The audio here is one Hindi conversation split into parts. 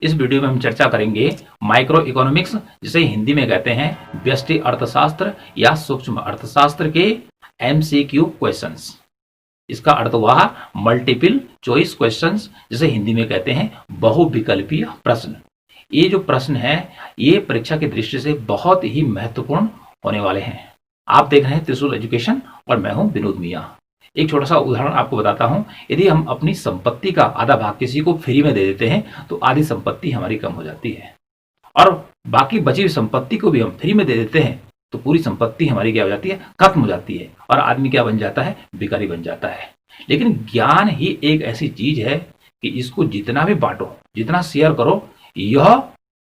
इस वीडियो में हम चर्चा करेंगे माइक्रो इकोनॉमिक्स, जिसे हिंदी में कहते हैं व्यष्टि अर्थशास्त्र या सूक्ष्म अर्थशास्त्र के एमसीक्यू क्वेश्चंस। इसका अर्थ हुआ मल्टीपल चॉइस क्वेश्चंस, जिसे हिंदी में कहते हैं बहुविकल्पीय प्रश्न। ये जो प्रश्न है ये परीक्षा की दृष्टि से बहुत ही महत्वपूर्ण होने वाले हैं। आप देख रहे हैं त्रिशूल एजुकेशन और मैं हूं विनोद मिया। एक छोटा सा उदाहरण आपको बताता हूं। यदि हम अपनी संपत्ति का आधा भाग किसी को फ्री में दे देते हैं तो आधी संपत्ति हमारी कम हो जाती है, और बाकी बची हुई संपत्ति को भी हम फ्री में दे देते हैं तो पूरी संपत्ति हमारी क्या हो जाती है, खत्म हो जाती है, और आदमी क्या बन जाता है, भिखारी बन जाता है। लेकिन ज्ञान ही एक ऐसी चीज है कि इसको जितना भी बांटो, जितना शेयर करो, यह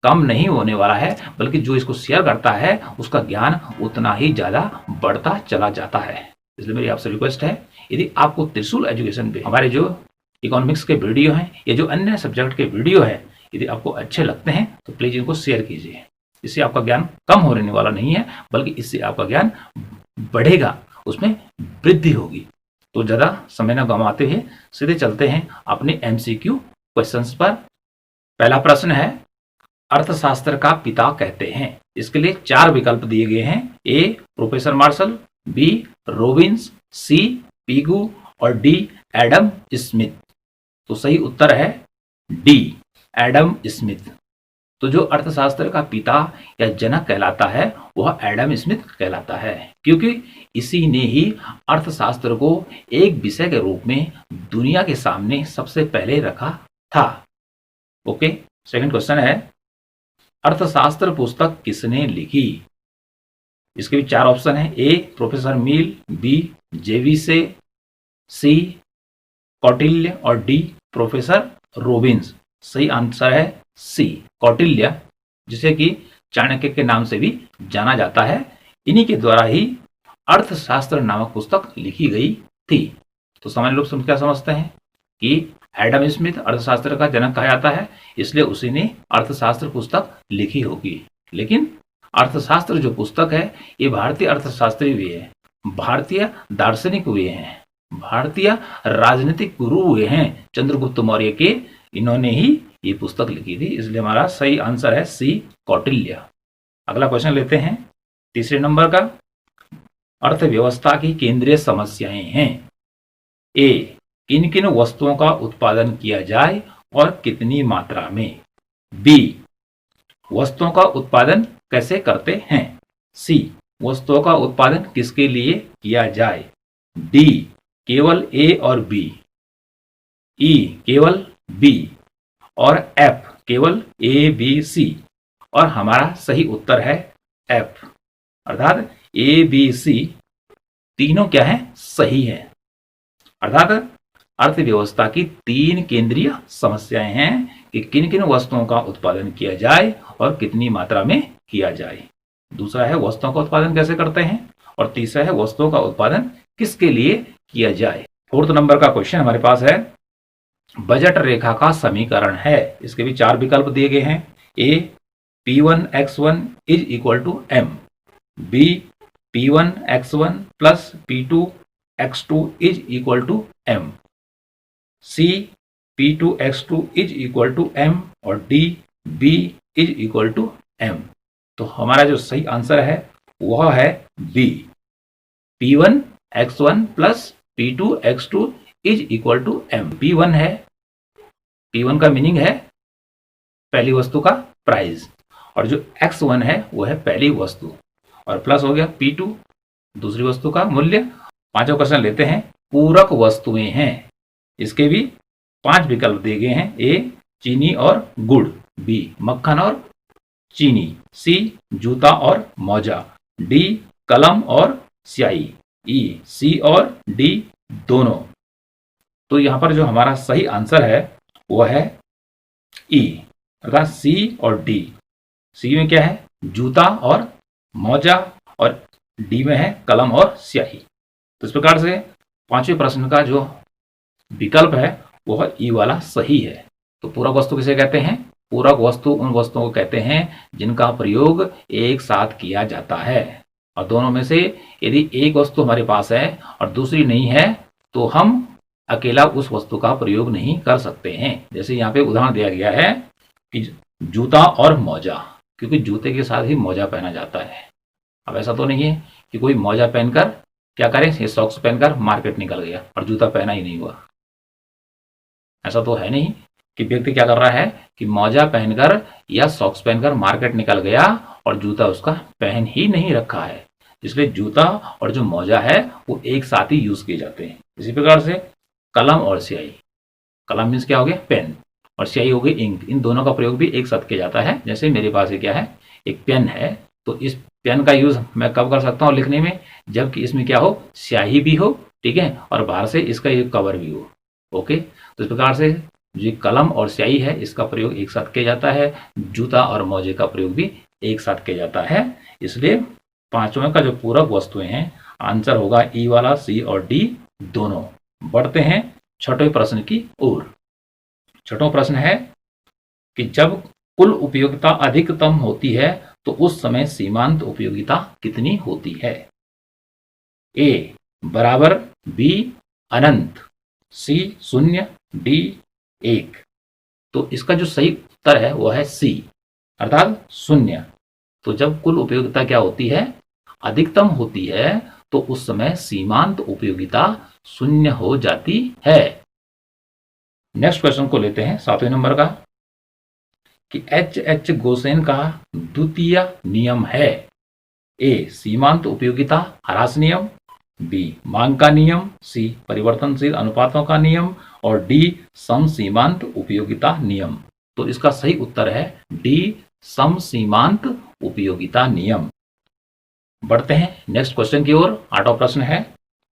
कम नहीं होने वाला है, बल्कि जो इसको शेयर करता है उसका ज्ञान उतना ही ज्यादा बढ़ता चला जाता है। इसलिए मेरी आपसे रिक्वेस्ट है, यदि आपको त्रिशूल एजुकेशन पे हमारे जो इकोनॉमिक्स के वीडियो हैं या जो अन्य सब्जेक्ट के वीडियो है, यदि आपको अच्छे लगते हैं तो प्लीज इनको शेयर कीजिए। इससे आपका ज्ञान कम होने वाला नहीं है, बल्कि इससे आपका ज्ञान बढ़ेगा, उसमें वृद्धि होगी। तो ज्यादा समय न गंवाते हुए सीधे चलते हैं अपने एमसीक्यू क्वेश्चंस पर। पहला प्रश्न है, अर्थशास्त्र का पिता कहते हैं। इसके लिए 4 विकल्प दिए गए हैं। ए प्रोफेसर मार्शल, बी रोबिन्स, सी पिगू और डी एडम स्मिथ। तो सही उत्तर है डी एडम स्मिथ। तो जो अर्थशास्त्र का पिता या जनक कहलाता है वह एडम स्मिथ कहलाता है, क्योंकि इसी ने ही अर्थशास्त्र को एक विषय के रूप में दुनिया के सामने सबसे पहले रखा था। ओके, सेकंड क्वेश्चन है, अर्थशास्त्र पुस्तक किसने लिखी। इसके भी 4 ऑप्शन है। ए प्रोफेसर मिल, बी जेविसे, सी कौटिल्य और डी प्रोफेसर रोबिन्स। सही आंसर है सी कौटिल्य, जिसे कि चाणक्य के नाम से भी जाना जाता है। इन्हीं के द्वारा ही अर्थशास्त्र नामक पुस्तक लिखी गई थी। तो सामान्य लोग क्या समझते हैं कि एडम स्मिथ अर्थशास्त्र का जनक कहा जाता है, इसलिए उसी ने अर्थशास्त्र पुस्तक लिखी होगी। लेकिन अर्थशास्त्र जो पुस्तक है ये भारतीय अर्थशास्त्री भी है, भारतीय दार्शनिक हुए हैं, भारतीय राजनीतिक गुरु हुए हैं चंद्रगुप्त मौर्य के, इन्होंने ही ये पुस्तक लिखी थी। इसलिए हमारा सही आंसर है सी कौटिल्य। अगला क्वेश्चन लेते हैं, तीसरे नंबर का। अर्थव्यवस्था की केंद्रीय समस्याएं हैं। ए किन किन वस्तुओं का उत्पादन किया जाए और कितनी मात्रा में। बी वस्तुओं का उत्पादन कैसे करते हैं। सी वस्तुओं का उत्पादन किसके लिए किया जाए। डी केवल ए और बी, ई केवल बी और एफ केवल ए बी सी। और हमारा सही उत्तर है एफ, अर्थात ए बी सी तीनों क्या है, सही है। अर्थात अर्थव्यवस्था की 3 केंद्रीय समस्याएं हैं कि किन किन वस्तुओं का उत्पादन किया जाए और कितनी मात्रा में किया जाए। दूसरा है वस्तुओं का उत्पादन कैसे करते हैं, और तीसरा है वस्तुओं का उत्पादन किसके लिए किया जाए। 4th नंबर का क्वेश्चन हमारे पास है, बजट रेखा का समीकरण है। इसके भी 4 विकल्प दिए गए हैं। A P1x1 is equal to M, B P1x1 plus P2x2 is equal to M, C P2x2 is equal to M और D B is equal to M. तो हमारा जो सही आंसर है वह है B, P1x1 plus P2x2 is equal to M. P1 है, P1 का मीनिंग है पहली वस्तु का प्राइस, और जो x1 है वो है पहली वस्तु, और प्लस हो गया P2 दूसरी वस्तु का मूल्य। 5वां क्वेश्चन लेते हैं, पूरक वस्तुएं हैं। इसके भी 5 विकल्प दिए गए हैं। ए चीनी और गुड़, बी मक्खन और चीनी, सी जूता और मोजा, डी कलम और स्याही, ई सी और डी दोनों। तो यहां पर जो हमारा सही आंसर है वह है ई, अर्थात सी और डी। सी में क्या है, जूता और मोजा, और डी में है कलम और स्याही। तो इस प्रकार से 5वें प्रश्न का जो विकल्प है वह ई वाला सही है। तो पूरक वस्तु किसे कहते हैं, पूरक वस्तु उन वस्तुओं को कहते हैं जिनका प्रयोग एक साथ किया जाता है, और दोनों में से यदि एक वस्तु हमारे पास है और दूसरी नहीं है तो हम अकेला उस वस्तु का प्रयोग नहीं कर सकते हैं। जैसे यहाँ पे उदाहरण दिया गया है कि जूता और मोजा, क्योंकि जूते के साथ ही मोजा पहना जाता है। अब ऐसा तो नहीं है कि कोई मोजा पहनकर क्या करें, ये सॉक्स पहनकर मार्केट निकल गया और जूता पहना ही नहीं हुआ। ऐसा तो है नहीं कि व्यक्ति क्या कर रहा है कि मोजा पहनकर या सॉक्स पहनकर मार्केट निकल गया और जूता उसका पहन ही नहीं रखा है। इसलिए जूता और जो मोजा है वो एक साथ ही यूज किए जाते हैं। इसी प्रकार से कलम और स्याही, कलम मीन्स क्या हो गया, पेन, और स्याही हो गई इंक, इन दोनों का प्रयोग भी एक साथ किया जाता है। जैसे मेरे पास ये क्या है, एक पेन है, तो इस पेन का यूज मैं कब कर सकता हूँ लिखने में, जबकि इसमें क्या हो, स्याही भी हो, ठीक है, और बाहर से इसका ये कवर भी हो। ओके, तो इस प्रकार से जो कलम और स्याही है इसका प्रयोग एक साथ किया जाता है, जूता और मोजे का प्रयोग भी एक साथ किया जाता है। इसलिए पांचवें का जो पूरक वस्तुएं हैं, आंसर होगा ई वाला, सी और डी दोनों। बढ़ते हैं छठवें प्रश्न की ओर। छठवां प्रश्न है कि जब कुल उपयोगिता अधिकतम होती है तो उस समय सीमांत उपयोगिता कितनी होती है? ए बराबर, बी अनंत, सी शून्य, डी एक। तो इसका जो सही उत्तर है वो है सी, अर्थात शून्य। तो जब कुल उपयोगिता क्या होती है, अधिकतम होती है, तो उस समय सीमांत उपयोगिता शून्य हो जाती है। नेक्स्ट क्वेश्चन को लेते हैं 7वें नंबर का, कि एच गोसेन का द्वितीय नियम है। ए सीमांत उपयोगिता ह्रास नियम, बी मांग का नियम, सी परिवर्तनशील अनुपातों का नियम, और डी सम सीमांत उपयोगिता नियम। तो इसका सही उत्तर है डी सम सीमांत उपयोगिता नियम। बढ़ते हैं नेक्स्ट क्वेश्चन की ओर। 8वां प्रश्न है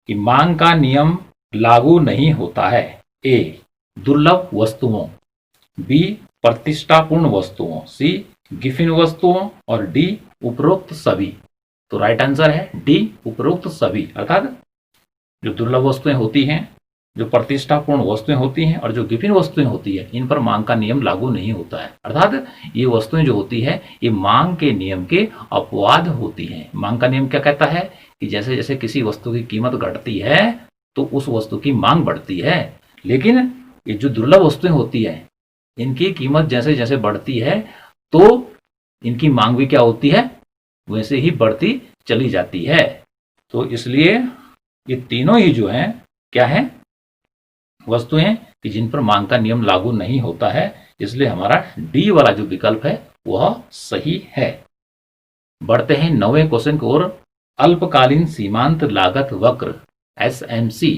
कि मांग का नियम लागू नहीं होता है। ए दुर्लभ वस्तुओं, बी प्रतिष्ठापूर्ण वस्तुओं, सी गिफिन वस्तुओं, और डी उपरोक्त सभी। तो राइट आंसर है डी उपरोक्त सभी, अर्थात जो दुर्लभ वस्तुएं होती हैं, जो प्रतिष्ठापूर्ण वस्तुएं होती हैं और जो गिफिन वस्तुएं होती है, इन पर मांग का नियम लागू नहीं होता है। अर्थात ये वस्तुएं जो होती है ये मांग के नियम के अपवाद होती हैं। मांग का नियम क्या कहता है कि जैसे जैसे किसी वस्तु की कीमत घटती है तो उस वस्तु की मांग बढ़ती है, लेकिन ये जो दुर्लभ वस्तुएं होती है इनकी कीमत जैसे जैसे बढ़ती है तो इनकी मांग भी क्या होती है, वैसे ही बढ़ती चली जाती है। तो इसलिए ये तीनों ही जो हैं क्या हैं, वस्तुएं कि जिन पर मांग का नियम लागू नहीं होता है। इसलिए हमारा डी वाला जो विकल्प है वह सही है। बढ़ते हैं 9वें क्वेश्चन की ओर। अल्पकालीन सीमांत लागत वक्र SMC,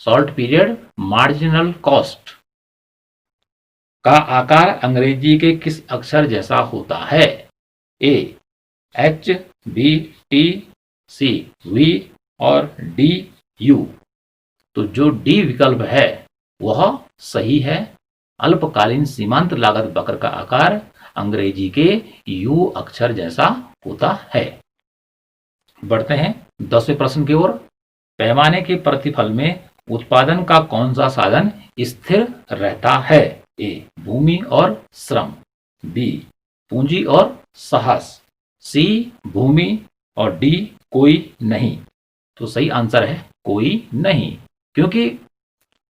short period marginal cost, का आकार अंग्रेजी के किस अक्षर जैसा होता है? A H, B T, C V, और डी यू। तो जो डी विकल्प है वह सही है। अल्पकालीन सीमांत लागत वक्र का आकार अंग्रेजी के यू अक्षर जैसा होता है। बढ़ते हैं 10वें प्रश्न की ओर। पैमाने के प्रतिफल में उत्पादन का कौन सा साधन स्थिर रहता है? ए भूमि और श्रम, बी पूंजी और साहस, सी भूमि, और डी कोई नहीं। तो सही आंसर है कोई नहीं, क्योंकि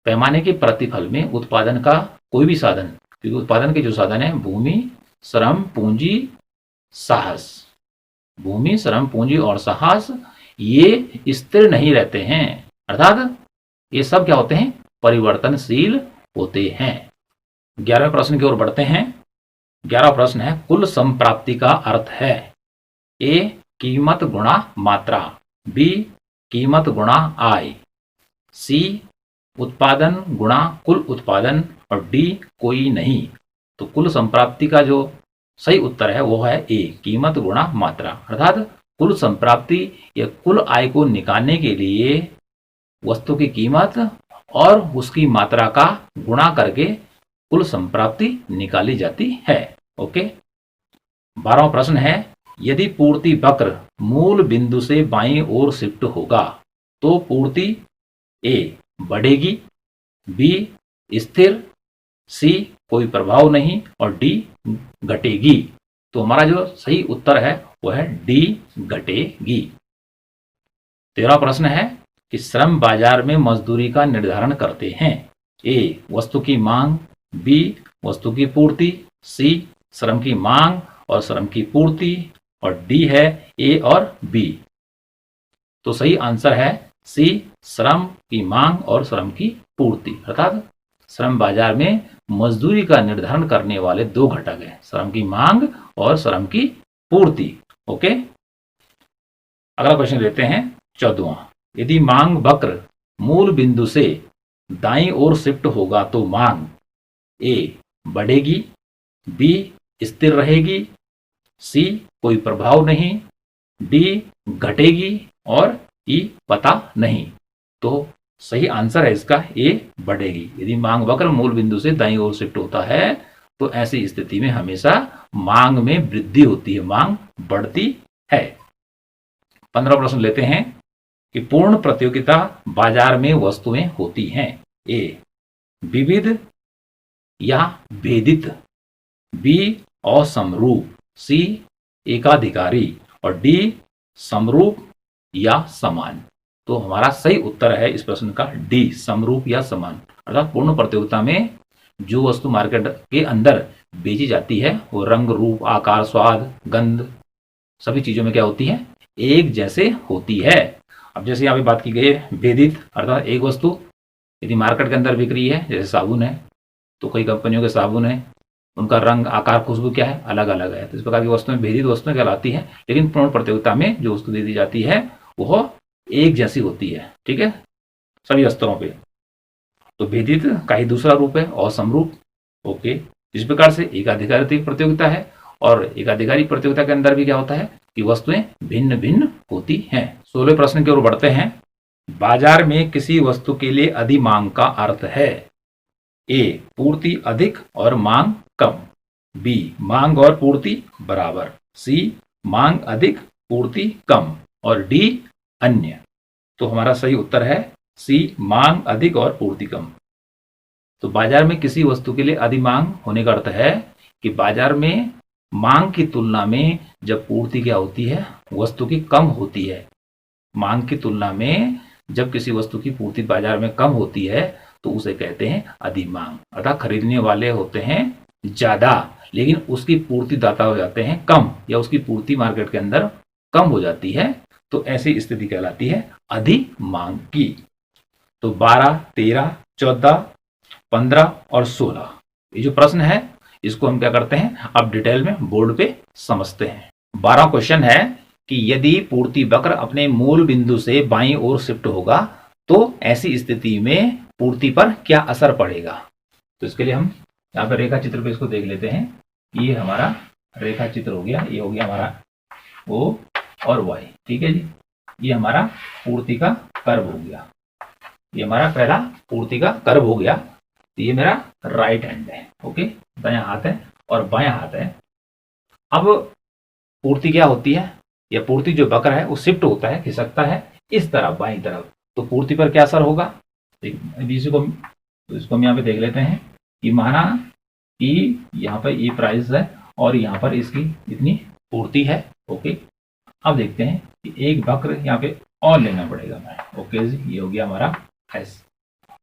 पैमाने के प्रतिफल में उत्पादन का कोई भी साधन, क्योंकि उत्पादन के जो साधन है भूमि, श्रम, पूंजी, साहस, भूमि, श्रम, पूंजी और साहस, ये स्थिर नहीं रहते हैं। अर्थात ये सब क्या होते हैं, परिवर्तनशील होते हैं। 11वें प्रश्न की ओर बढ़ते हैं। 11वां प्रश्न है कुल संप्राप्ति का अर्थ है। ए कीमत गुणा मात्रा, बी कीमत गुणा आय, सी उत्पादन गुणा कुल उत्पादन, और डी कोई नहीं। तो कुल संप्राप्ति का जो सही उत्तर है वो है ए कीमत गुणा मात्रा। अर्थात कुल संप्राप्ति या कुल आय को निकालने के लिए वस्तु की कीमत और उसकी मात्रा का गुणा करके कुल संप्राप्ति निकाली जाती है। ओके। 12वां प्रश्न है यदि पूर्ति वक्र मूल बिंदु से बाईं ओर शिफ्ट होगा तो पूर्ति ए बढ़ेगी, बी स्थिर, सी कोई प्रभाव नहीं, और डी घटेगी। तो हमारा जो सही उत्तर है वो है डी घटेगी। 13वां प्रश्न है कि श्रम बाजार में मजदूरी का निर्धारण करते हैं। ए वस्तु की मांग, बी वस्तु की पूर्ति, सी श्रम की मांग और श्रम की पूर्ति, और डी है ए और बी। तो सही आंसर है सी श्रम की मांग और श्रम की पूर्ति। अर्थात श्रम बाजार में मजदूरी का निर्धारण करने वाले दो घटक हैं, श्रम की मांग और श्रम की पूर्ति। ओके, अगला क्वेश्चन लेते हैं 14वां। यदि मांग वक्र मूल बिंदु से दाईं ओर शिफ्ट होगा तो मांग ए बढ़ेगी, बी स्थिर रहेगी, सी कोई प्रभाव नहीं, डी घटेगी और ई पता नहीं। तो सही आंसर है इसका ए बढ़ेगी। यदि मांग वक्र मूल बिंदु से दाईं ओर शिफ्ट होता है तो ऐसी स्थिति में हमेशा मांग में वृद्धि होती है, मांग बढ़ती है। 15 प्रश्न लेते हैं कि पूर्ण प्रतियोगिता बाजार में वस्तुएं होती हैं। ए विविध या भेदित, बी असमरूप, सी एकाधिकारी और डी समरूप या समान। तो हमारा सही उत्तर है इस प्रश्न का डी समरूप या समान। अर्थात पूर्ण प्रतियोगिता में जो वस्तु मार्केट के अंदर बेची जाती है वो रंग, रूप, आकार, स्वाद, गंध सभी चीजों में क्या होती है, एक जैसे होती है। अब जैसे यहाँ पे बात की गई है भेदित, अर्थात एक वस्तु यदि मार्केट के अंदर बिक रही है, जैसे साबुन है तो कई कंपनियों के साबुन है, उनका रंग, आकार, खुशबू क्या है, अलग अलग है। तो इस प्रकार की वस्तुएं भेदित वस्तुएं कहलाती है। लेकिन पूर्ण प्रतियोगिता में जो वस्तु दे दी जाती है वह एक जैसी होती है, ठीक है, सभी स्तरों पे। तो भेदित का ही दूसरा रूप है असमरूप। ओके, जिस प्रकार से एकाधिकारी प्रतियोगिता है और एकाधिकारी प्रतियोगिता के अंदर भी क्या होता है कि वस्तुएं भिन्न भिन्न होती हैं। 16वें प्रश्न की ओर बढ़ते हैं। बाजार में किसी वस्तु के लिए अधिमांग का अर्थ है ए पूर्ति अधिक और मांग कम, बी मांग और पूर्ति बराबर, सी मांग अधिक पूर्ति कम और डी अन्य। तो हमारा सही उत्तर है सी मांग अधिक और पूर्ति कम। तो बाजार में किसी वस्तु के लिए अधिमांग होने का अर्थ है कि बाजार में मांग की तुलना में जब पूर्ति क्या होती है, वस्तु की कम होती है। मांग की तुलना में जब किसी वस्तु की पूर्ति बाजार में कम होती है तो उसे कहते हैं अधिमांग। अर्थात खरीदने वाले होते हैं ज्यादा लेकिन उसकी पूर्ति दाता हो जाते हैं कम, या उसकी पूर्ति मार्केट के अंदर कम हो जाती है, तो ऐसी स्थिति कहलाती है अधिमांग की। तो 12, 13, 14, 15 और 16 ये जो प्रश्न है इसको हम क्या करते हैं, अब डिटेल में बोर्ड पे समझते हैं। 12 क्वेश्चन है कि यदि पूर्ति वक्र अपने मूल बिंदु से बाईं ओर शिफ्ट होगा तो ऐसी स्थिति में पूर्ति पर क्या असर पड़ेगा। तो इसके लिए हम यहाँ पर रेखा चित्र पे इसको देख लेते हैं। ये हमारा रेखा चित्र हो गया, ये हो गया हमारा ओ और वाई, ठीक है जी। ये हमारा पूर्ति का कर्व हो गया, ये हमारा पहला पूर्ति का कर्व हो गया। तो ये मेरा राइट हैंड है, ओके, दायां हाथ है और बायां हाथ है। अब पूर्ति क्या होती है, या पूर्ति जो वक्र है वो शिफ्ट होता है, खिसकता है इस तरफ बाईं तरफ, तो पूर्ति पर क्या असर होगा। इसको हम यहाँ पे देख लेते हैं कि माना कि यहाँ पर ये प्राइस है और यहाँ पर इसकी इतनी पूर्ति है। ओके, अब देखते हैं कि एक वक्र यहाँ पे और लेना पड़ेगा मैं। ओके जी, ये हो गया हमारा एस,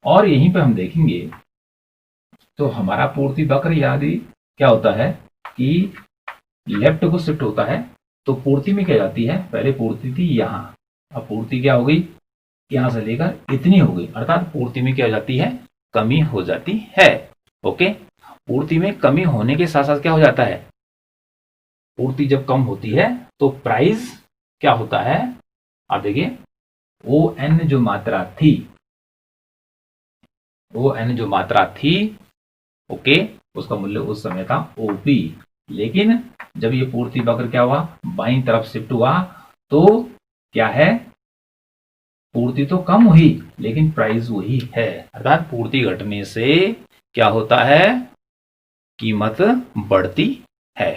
और यहीं पे हम देखेंगे तो हमारा पूर्ति वक्र यदि क्या होता है कि लेफ्ट को शिफ्ट होता है तो पूर्ति में क्या जाती है, पहले पूर्ति थी यहाँ, अब पूर्ति क्या हो गई, यहां से लेकर इतनी हो गई। अर्थात पूर्ति में क्या हो जाती है, कमी हो जाती है। ओके, पूर्ति में कमी होने के साथ साथ क्या हो जाता है, पूर्ति जब कम होती है तो प्राइस क्या होता है, आप देखिए ओ एन जो मात्रा थी, ओ एन जो मात्रा थी, ओके, उसका मूल्य उस समय था ओपी। लेकिन जब ये पूर्ति वक्र क्या हुआ, बाईं तरफ शिफ्ट हुआ तो क्या है, पूर्ति तो कम हुई लेकिन प्राइस वही है। अर्थात पूर्ति घटने से क्या होता है, कीमत बढ़ती है।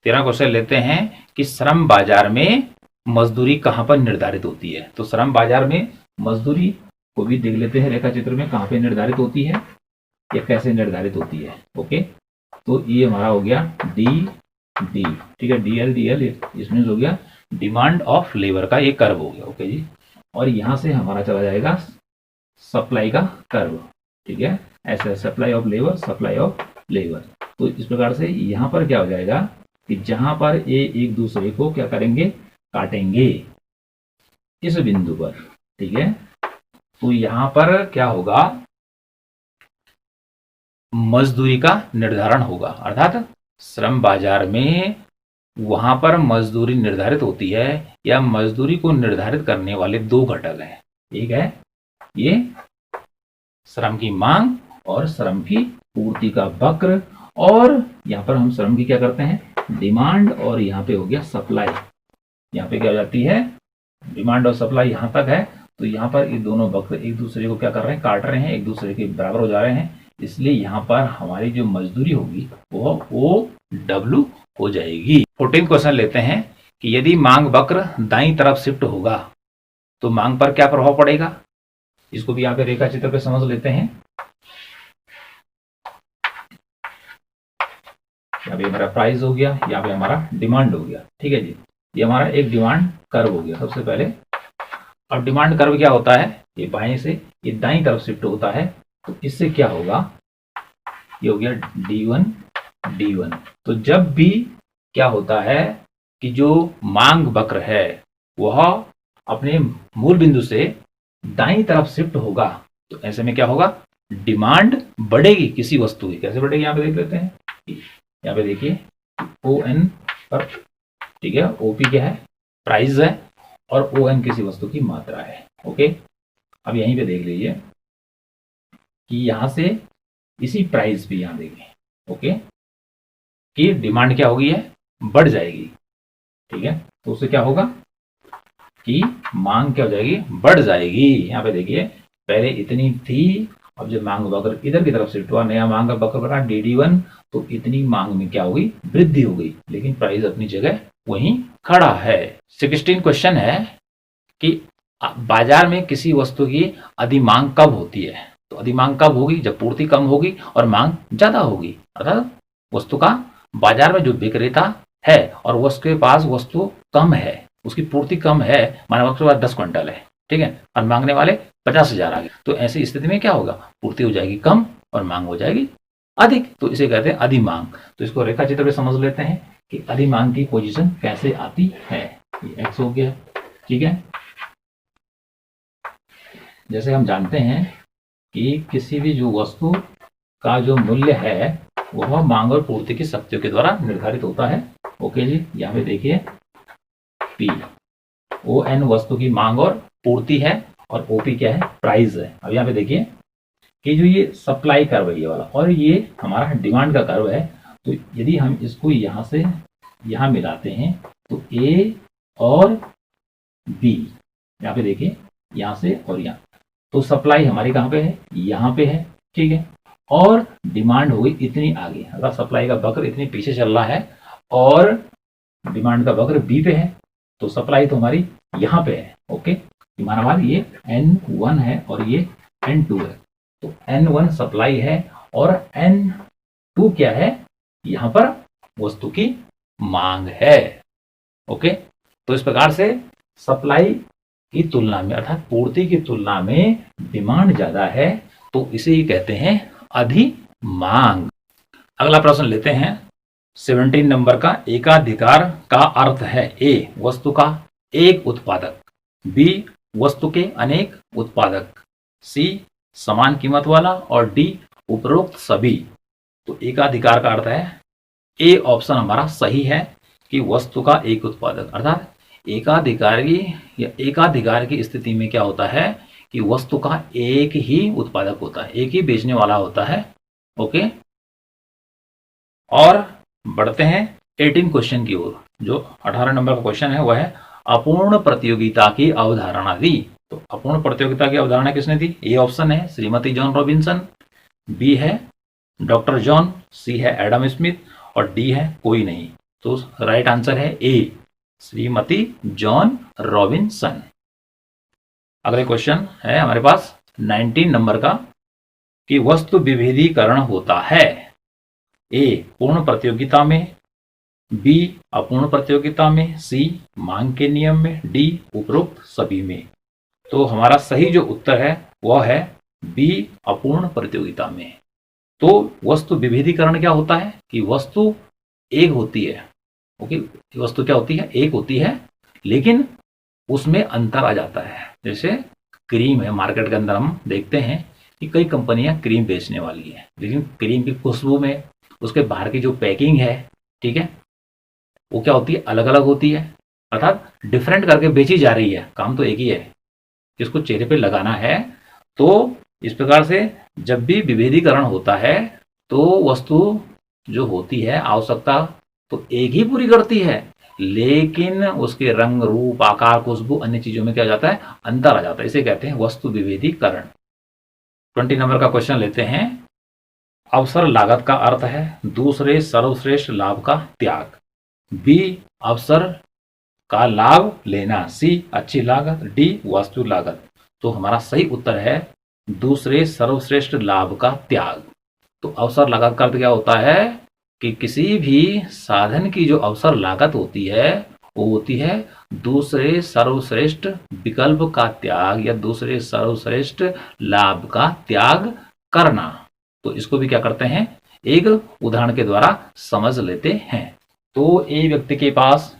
13 क्वेश्चन लेते हैं कि श्रम बाजार में मजदूरी कहां पर निर्धारित होती है। तो श्रम बाजार में मजदूरी को भी देख लेते हैं रेखा चित्र में, कहां पे निर्धारित होती है या कैसे निर्धारित होती है। ओके, तो ये हमारा हो गया डी डी, ठीक है, डीएल डीएल, इसमें हो गया डिमांड ऑफ लेबर का ये कर्व हो गया। ओके जी, और यहां से हमारा चला जाएगा सप्लाई का कर्व, ठीक है, ऐसे supply of labour, supply of labour. तो इस प्रकार से यहाँ पर क्या हो जाएगा कि जहां पर ये एक दूसरे को क्या करेंगे, काटेंगे इस बिंदु पर, ठीक है। तो यहां पर क्या होगा, मजदूरी का निर्धारण होगा, अर्थात श्रम बाजार में वहां पर मजदूरी निर्धारित होती है या मजदूरी को निर्धारित करने वाले दो घटक हैं। एक है ये श्रम की मांग और श्रम की पूर्ति का वक्र, और यहाँ पर हम श्रम की क्या करते हैं, डिमांड, और यहाँ पे हो गया सप्लाई। यहाँ पे क्या हो जाती है, डिमांड और सप्लाई यहाँ तक है, तो यहाँ पर ये दोनों वक्र एक दूसरे को क्या कर रहे हैं, काट रहे हैं, एक दूसरे के बराबर हो जा रहे हैं। इसलिए यहाँ पर हमारी जो मजदूरी होगी वो OW हो जाएगी। 14 क्वेश्चन लेते हैं कि यदि मांग वक्र दाईं तरफ शिफ्ट होगा तो मांग पर क्या प्रभाव पड़ेगा। इसको भी यहाँ पे रेखा चित्र पे समझ लेते हैं। यहाँ पे हमारा प्राइस हो गया, यहाँ पे हमारा डिमांड हो गया, ठीक है जी। ये हमारा एक डिमांड कर्व हो गया सबसे पहले। अब डिमांड कर्व क्या होता है, ये बाएं से ये दाईं तरफ शिफ्ट होता है, तो इससे क्या होगा, ये हो गया D1। तो जब भी क्या होता है कि जो मांग वक्र है वह अपने मूल बिंदु से दाईं तरफ शिफ्ट होगा, तो ऐसे में क्या होगा, डिमांड बढ़ेगी किसी वस्तु की। कैसे बढ़ेगी, यहाँ पे देख लेते हैं। यहाँ पे देखिए ON पर, ठीक है, OP क्या है, प्राइस है, और ON किसी वस्तु की मात्रा है। ओके, अब यहीं पे देख लीजिए कि यहां से इसी प्राइस पे यहां देखिए, ओके, कि डिमांड क्या होगी है, बढ़ जाएगी, ठीक है। तो उससे क्या होगा कि मांग क्या हो जाएगी, बढ़ जाएगी। यहाँ पे देखिए पहले इतनी थी, अब जब मांग वक्र इधर की तरफ शिफ्ट हुआ, नया मांग का वक्र बना DD1, तो इतनी मांग में क्या होगी, वृद्धि हो गई, लेकिन प्राइस अपनी जगह वहीं खड़ा है। 16 क्वेश्चन है कि बाजार में किसी वस्तु की अधिमांग कब होती है। तो अधिमांग कब होगी, जब पूर्ति कम होगी और मांग ज्यादा होगी, अर्थात वस्तु का बाजार में जो विक्रेता है और उसके पास वस्तु कम है, उसकी पूर्ति कम है, माना उसके पास 10 क्विंटल है, ठीक है, और मांगने वाले 50,000 आ गए, तो ऐसी स्थिति में क्या होगा, पूर्ति हो जाएगी कम और मांग हो जाएगी अधिक, तो इसे कहते हैं अधिमांग। तो इसको रेखा चित्र में समझ लेते हैं कि अधिमांग की पोजीशन कैसे आती है। ये X हो गया, ठीक है। जैसे हम जानते हैं कि किसी भी जो वस्तु का जो मूल्य है वह मांग और पूर्ति की शक्तियों के द्वारा निर्धारित होता है। ओके जी, यहाँ पे देखिए P ON वस्तु की मांग और पूर्ति है, और OP क्या है, प्राइस है। अब यहाँ पे देखिए कि जो ये सप्लाई कर्व है ये वाला, और ये हमारा डिमांड का कर्व है, तो यदि हम इसको यहाँ से यहाँ मिलाते हैं तो A और B, यहाँ पे देखिए यहाँ से और यहाँ, तो सप्लाई हमारी कहाँ पे है, यहाँ पे है, ठीक है, और डिमांड हो गई इतनी आगे, अगर सप्लाई का वक्र इतनी पीछे चल रहा है और डिमांड का वक्र B पे है, तो सप्लाई तो हमारी यहाँ पे है। ओके, हमारा बात ये N1 है और ये N2 है, तो N1 सप्लाई है और N2 क्या है, यहाँ पर वस्तु की मांग है। ओके, तो इस प्रकार से सप्लाई की तुलना में अर्थात पूर्ति की तुलना में डिमांड ज्यादा है, तो इसे ही कहते हैं अधिमांग। अगला प्रश्न लेते हैं 17 नंबर का। एकाधिकार का अर्थ है A वस्तु का एक उत्पादक, B वस्तु के अनेक उत्पादक, C समान कीमत वाला, और D उपरोक्त सभी। तो एकाधिकार का अर्थ है A ऑप्शन हमारा सही है कि वस्तु का एक उत्पादक, अर्थात एकाधिकारी या एकाधिकार की स्थिति में क्या होता है कि वस्तु का एक ही उत्पादक होता है, एक ही बेचने वाला होता है। ओके, और बढ़ते हैं 18 क्वेश्चन की ओर। जो 18 नंबर का क्वेश्चन है वह है अपूर्ण प्रतियोगिता की अवधारणा दी। तो अपूर्ण प्रतियोगिता की अवधारणा किसने दी? ए ऑप्शन है श्रीमती जॉन रॉबिन्सन, बी है डॉक्टर जॉन, सी है एडम स्मिथ, और डी है कोई नहीं। तो राइट आंसर है ए श्रीमती जॉन रॉबिन्सन। अगले क्वेश्चन है हमारे पास 19 नंबर का कि वस्तु विभेदीकरण होता है ए पूर्ण प्रतियोगिता में, बी अपूर्ण प्रतियोगिता में, सी मांग के नियम में, डी उपरोक्त सभी में। तो हमारा सही जो उत्तर है वह है बी अपूर्ण प्रतियोगिता में। तो वस्तु विभेदीकरण क्या होता है कि वस्तु एक होती है, ओके, वस्तु क्या होती है, एक होती है, लेकिन उसमें अंतर आ जाता है। जैसे क्रीम है, मार्केट के अंदर हम देखते हैं कि कई कंपनियां क्रीम बेचने वाली है, लेकिन क्रीम की खुशबू में उसके बाहर की जो पैकिंग है, ठीक है, वो क्या होती है, अलग अलग होती है, अर्थात डिफरेंट करके बेची जा रही है, काम तो एक ही है, इसको चेहरे पे लगाना है। तो इस प्रकार से जब भी विभेदीकरण होता है तो वस्तु जो होती है आवश्यकता तो एक ही पूरी करती है, लेकिन उसके रंग रूप आकार खुशबू अन्य चीजों में क्या जाता है, अंतर आ जाता है। इसे कहते हैं वस्तु विभेदीकरण। 20 नंबर का क्वेश्चन लेते हैं। अवसर लागत का अर्थ है दूसरे सर्वश्रेष्ठ लाभ का त्याग। बी, अवसर का लाभ लेना। सी, अच्छी लागत। डी, वास्तु लागत। तो हमारा सही उत्तर है दूसरे सर्वश्रेष्ठ लाभ का त्याग। तो अवसर लागत का अर्थ क्या होता है कि किसी भी साधन की जो अवसर लागत होती है वो होती है दूसरे सर्वश्रेष्ठ विकल्प का त्याग या दूसरे सर्वश्रेष्ठ लाभ का त्याग करना। तो इसको भी क्या करते हैं, एक उदाहरण के द्वारा समझ लेते हैं। तो एक व्यक्ति के पास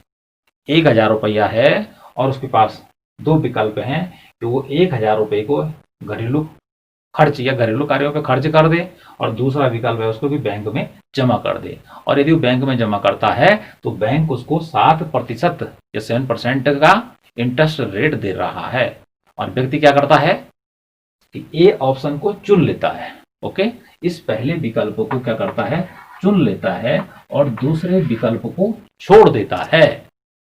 1000 रुपया है और उसके पास दो विकल्प हैं कि वो 1000 रुपये को घरेलू खर्च या घरेलू कार्यों पे खर्च कर दे और दूसरा विकल्प है उसको भी बैंक में जमा कर दे। और यदि वो बैंक में जमा करता है तो बैंक उसको 7% या 7% का इंटरेस्ट रेट दे रहा है, और व्यक्ति क्या करता है कि ए ऑप्शन को चुन लेता है। ओके, इस पहले विकल्प को क्या करता है, चुन लेता है और दूसरे विकल्प को छोड़ देता है।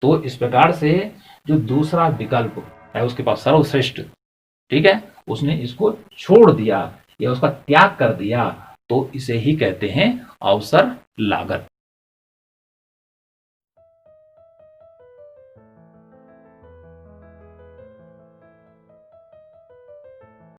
तो इस प्रकार से जो दूसरा विकल्प है उसके पास सर्वश्रेष्ठ, ठीक है, उसने इसको छोड़ दिया या उसका त्याग कर दिया, तो इसे ही कहते हैं अवसर लागत।